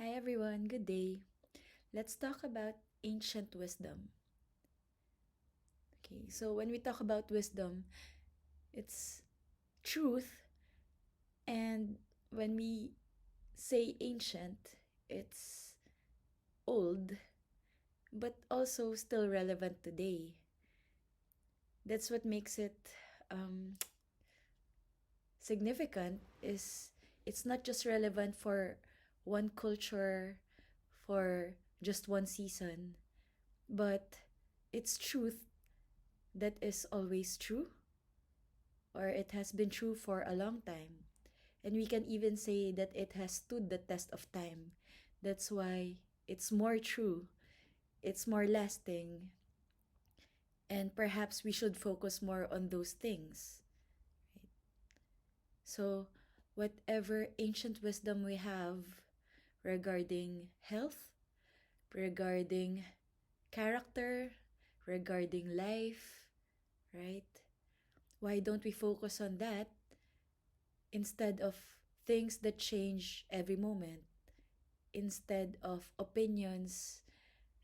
Hi everyone, good day. Let's talk about ancient wisdom. Okay, so when we talk about wisdom, it's truth, and when we say ancient, it's old, but also still relevant today. That's what makes it um, significant. Is it's not just relevant for one culture, for just one season, but it's truth that is always true, or it has been true for a long time. And we can even say that it has stood the test of time. That's why it's more true, it's more lasting, and perhaps we should focus more on those things. Right? So, whatever ancient wisdom we have regarding health, regarding character, regarding life, right? Why don't we focus on that instead of things that change every moment, instead of opinions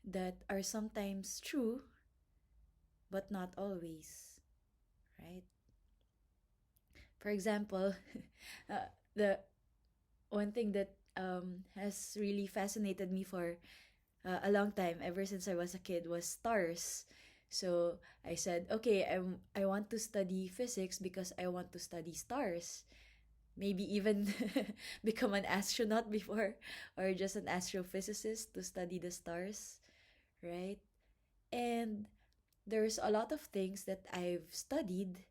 that are sometimes true but not always, right? For example, the one thing that has really fascinated me for a long time, ever since I was a kid, was stars. So I said, okay, I want to study physics because I want to study stars. Maybe even become an astronaut before, or just an astrophysicist to study the stars, right? And there's a lot of things that I've studied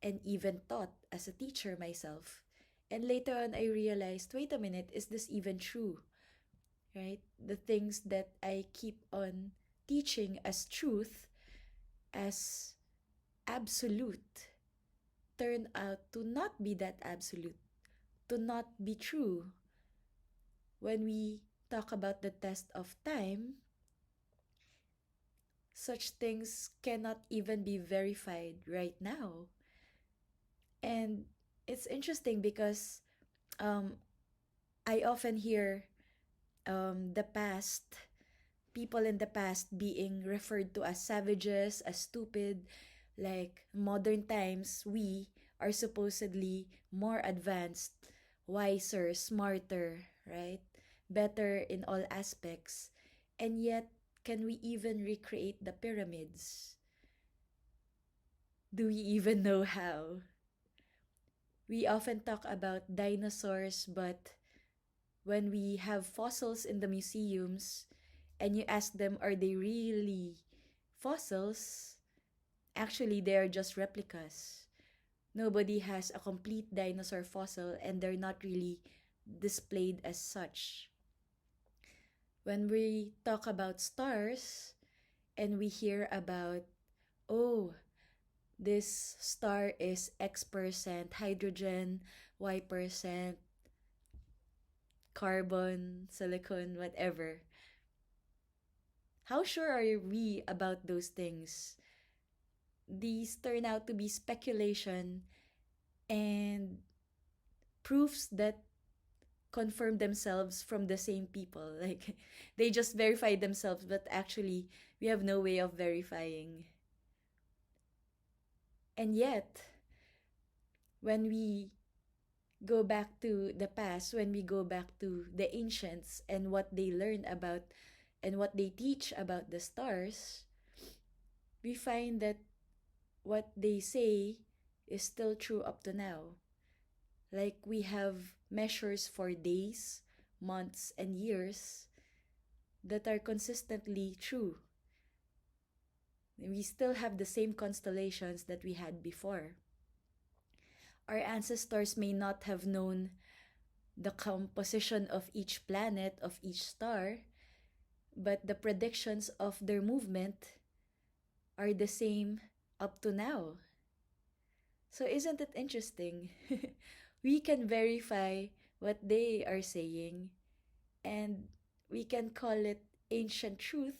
and even taught as a teacher myself. And later on, I realized, wait a minute, is this even true? Right? The things that I keep on teaching as truth, as absolute, turn out to not be that absolute, to not be true. When we talk about the test of time, such things cannot even be verified right now. And it's interesting because um, I often hear the past, people in the past being referred to as savages, as stupid. Like modern times, we are supposedly more advanced, wiser, smarter, right? Better in all aspects. And yet, can we even recreate the pyramids? Do we even know how? We often talk about dinosaurs, but when we have fossils in the museums and you ask them, are they really fossils? Actually, they are just replicas. Nobody has a complete dinosaur fossil, and they're not really displayed as such. When we talk about stars and we hear about, oh, this star is X% hydrogen, Y% carbon, silicon, whatever. How sure are we about those things? These turn out to be speculation and proofs that confirm themselves from the same people. Like they just verify themselves, but actually, we have no way of verifying. And yet, when we go back to the past, when we go back to the ancients and what they learn about and what they teach about the stars, we find that what they say is still true up to now. Like we have measures for days, months, and years that are consistently true. We still have the same constellations that we had before. Our ancestors may not have known the composition of each planet, of each star, but the predictions of their movement are the same up to now. So, isn't it interesting? We can verify what they are saying, and we can call it ancient truth,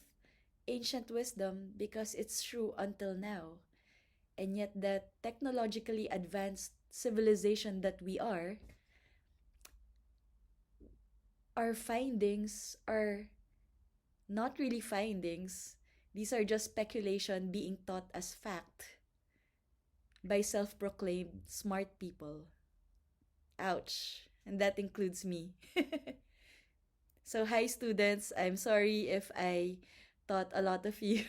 ancient wisdom, because it's true until now. And yet, the technologically advanced civilization that we are, our findings are not really findings. These are just speculation being taught as fact by self proclaimed smart people. Ouch. And that includes me. So, hi, students. I'm sorry if I taught a lot of you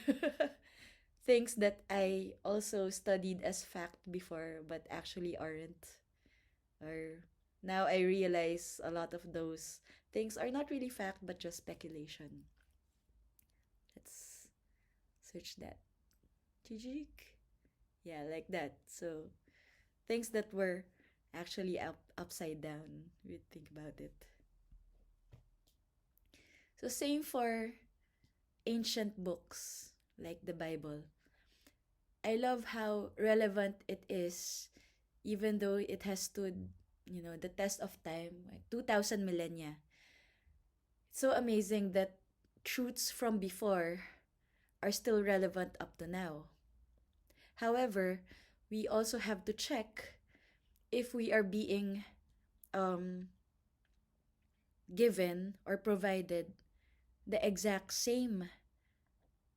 things that I also studied as fact before, but actually aren't. Or now I realize a lot of those things are not really fact, but just speculation. Let's search that. Jijik. Yeah, like that. So, things that were actually upside down. We think about it. So, same for ancient books like the Bible. I love how relevant it is, even though it has stood, the test of time, like 2,000 millennia. It's so amazing that truths from before are still relevant up to now. However, we also have to check if we are being um, given or provided the exact same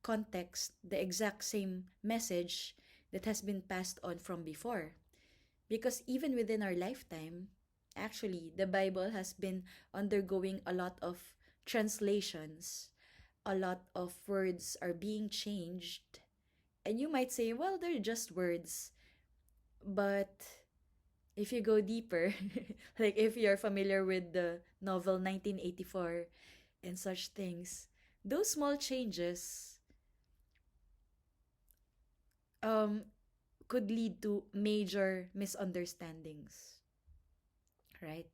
context, the exact same message that has been passed on from before. Because even within our lifetime, actually, the Bible has been undergoing a lot of translations, a lot of words are being changed. And you might say, well, they're just words. But if you go deeper, like if you're familiar with the novel 1984 and such things, those small changes um, could lead to major misunderstandings, right?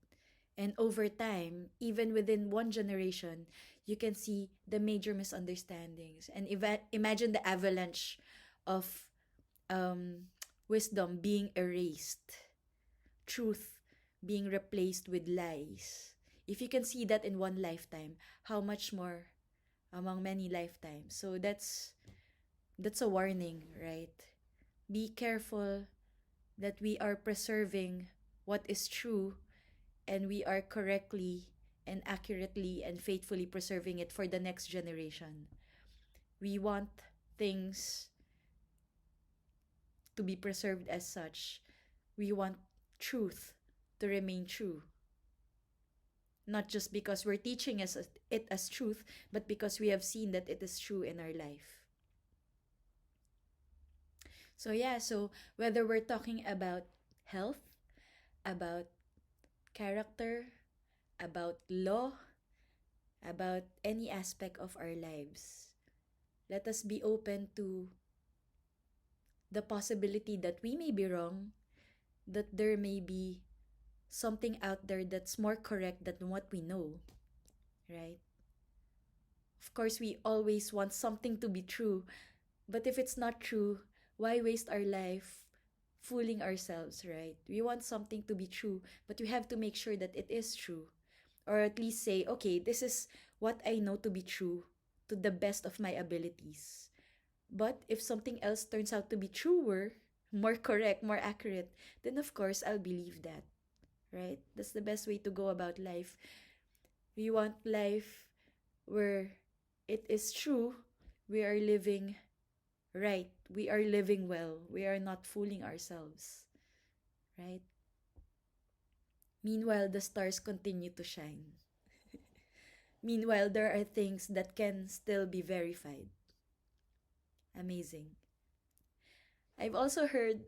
And over time, even within one generation, you can see the major misunderstandings. And imagine the avalanche of um, wisdom being erased, truth being replaced with lies. If you can see that in one lifetime, how much more among many lifetimes? So that's a warning, right? Be careful that we are preserving what is true and we are correctly and accurately and faithfully preserving it for the next generation. We want things to be preserved as such. We want truth to remain true. Not just because we're teaching it as truth, but because we have seen that it is true in our life. So, yeah, so whether we're talking about health, about character, about law, about any aspect of our lives, let us be open to the possibility that we may be wrong, that there may be something out there that's more correct than what we know, right? Of course, we always want something to be true, but if it's not true, why waste our life fooling ourselves, right? We want something to be true, but we have to make sure that it is true. Or at least say, okay, this is what I know to be true to the best of my abilities. But if something else turns out to be truer, more correct, more accurate, then of course I'll believe that, right? That's the best way to go about life. We want life where it is true, we are living right, we are living well, we are not fooling ourselves, right? Meanwhile, the stars continue to shine. Meanwhile, there are things that can still be verified. Amazing. I've also heard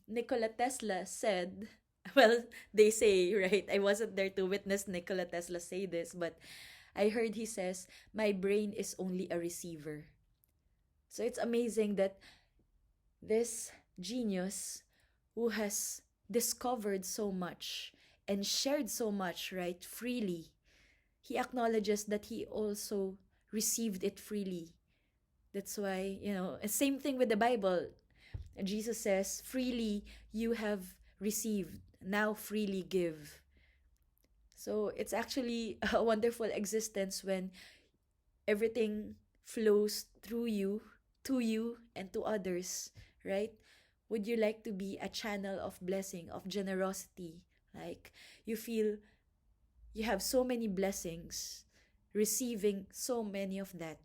Nikola Tesla said, well, they say, right? I wasn't there to witness Nikola Tesla say this, but I heard he says, my brain is only a receiver. So it's amazing that this genius who has discovered so much and shared so much, right, freely, he acknowledges that he also received it freely. That's why, same thing with the Bible. Jesus says, freely you have received, now freely give. So it's actually a wonderful existence when everything flows through you, to you, and to others, right? Would you like to be a channel of blessing, of generosity? Like you feel You have so many blessings, receiving so many of that,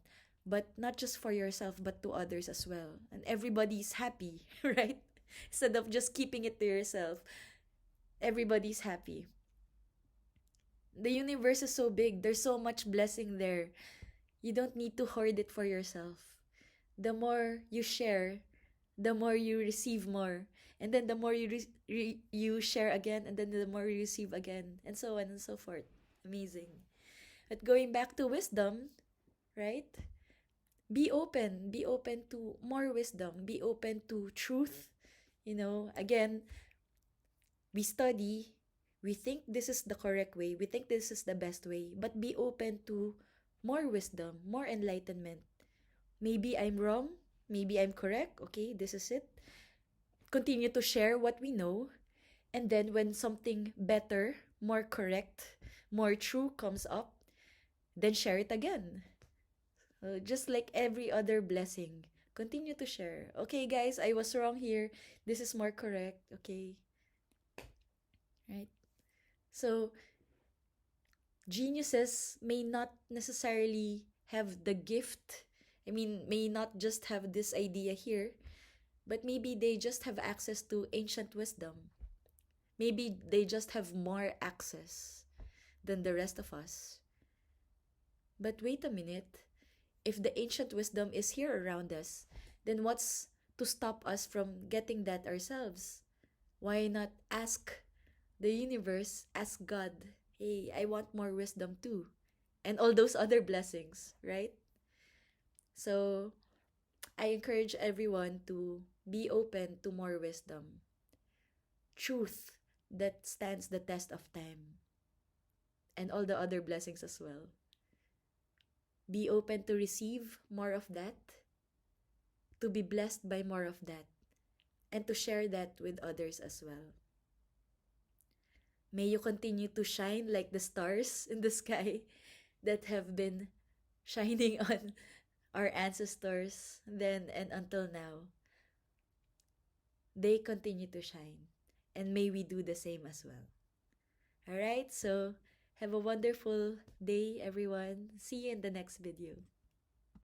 but not just for yourself, but to others as well. And everybody's happy, right? Instead of just keeping it to yourself, everybody's happy. The universe is so big, there's so much blessing there. You don't need to hoard it for yourself. The more you share, the more you receive more. And then the more you share again, and then the more you receive again, and so on and so forth. Amazing. But going back to wisdom, right? Be open to more wisdom, be open to truth. Again, we study, we think this is the correct way, we think this is the best way, but be open to more wisdom, more enlightenment. Maybe I'm wrong, maybe I'm correct, okay, this is it. Continue to share what we know, and then when something better, more correct, more true comes up, then share it again. Just like every other blessing, continue to share. Okay, guys, I was wrong here. This is more correct. Okay, right? So, geniuses may not necessarily have the gift. I mean, may not just have this idea here, but maybe they just have access to ancient wisdom. Maybe they just have more access than the rest of us. But wait a minute. If the ancient wisdom is here around us, then what's to stop us from getting that ourselves? Why not ask the universe, ask God, hey, I want more wisdom too. And all those other blessings, right? So I encourage everyone to be open to more wisdom, truth that stands the test of time, and all the other blessings as well. Be open to receive more of that, to be blessed by more of that, and to share that with others as well. May you continue to shine like the stars in the sky that have been shining on our ancestors then and until now. They continue to shine, and may we do the same as well. All right, so have a wonderful day, everyone. See you in the next video.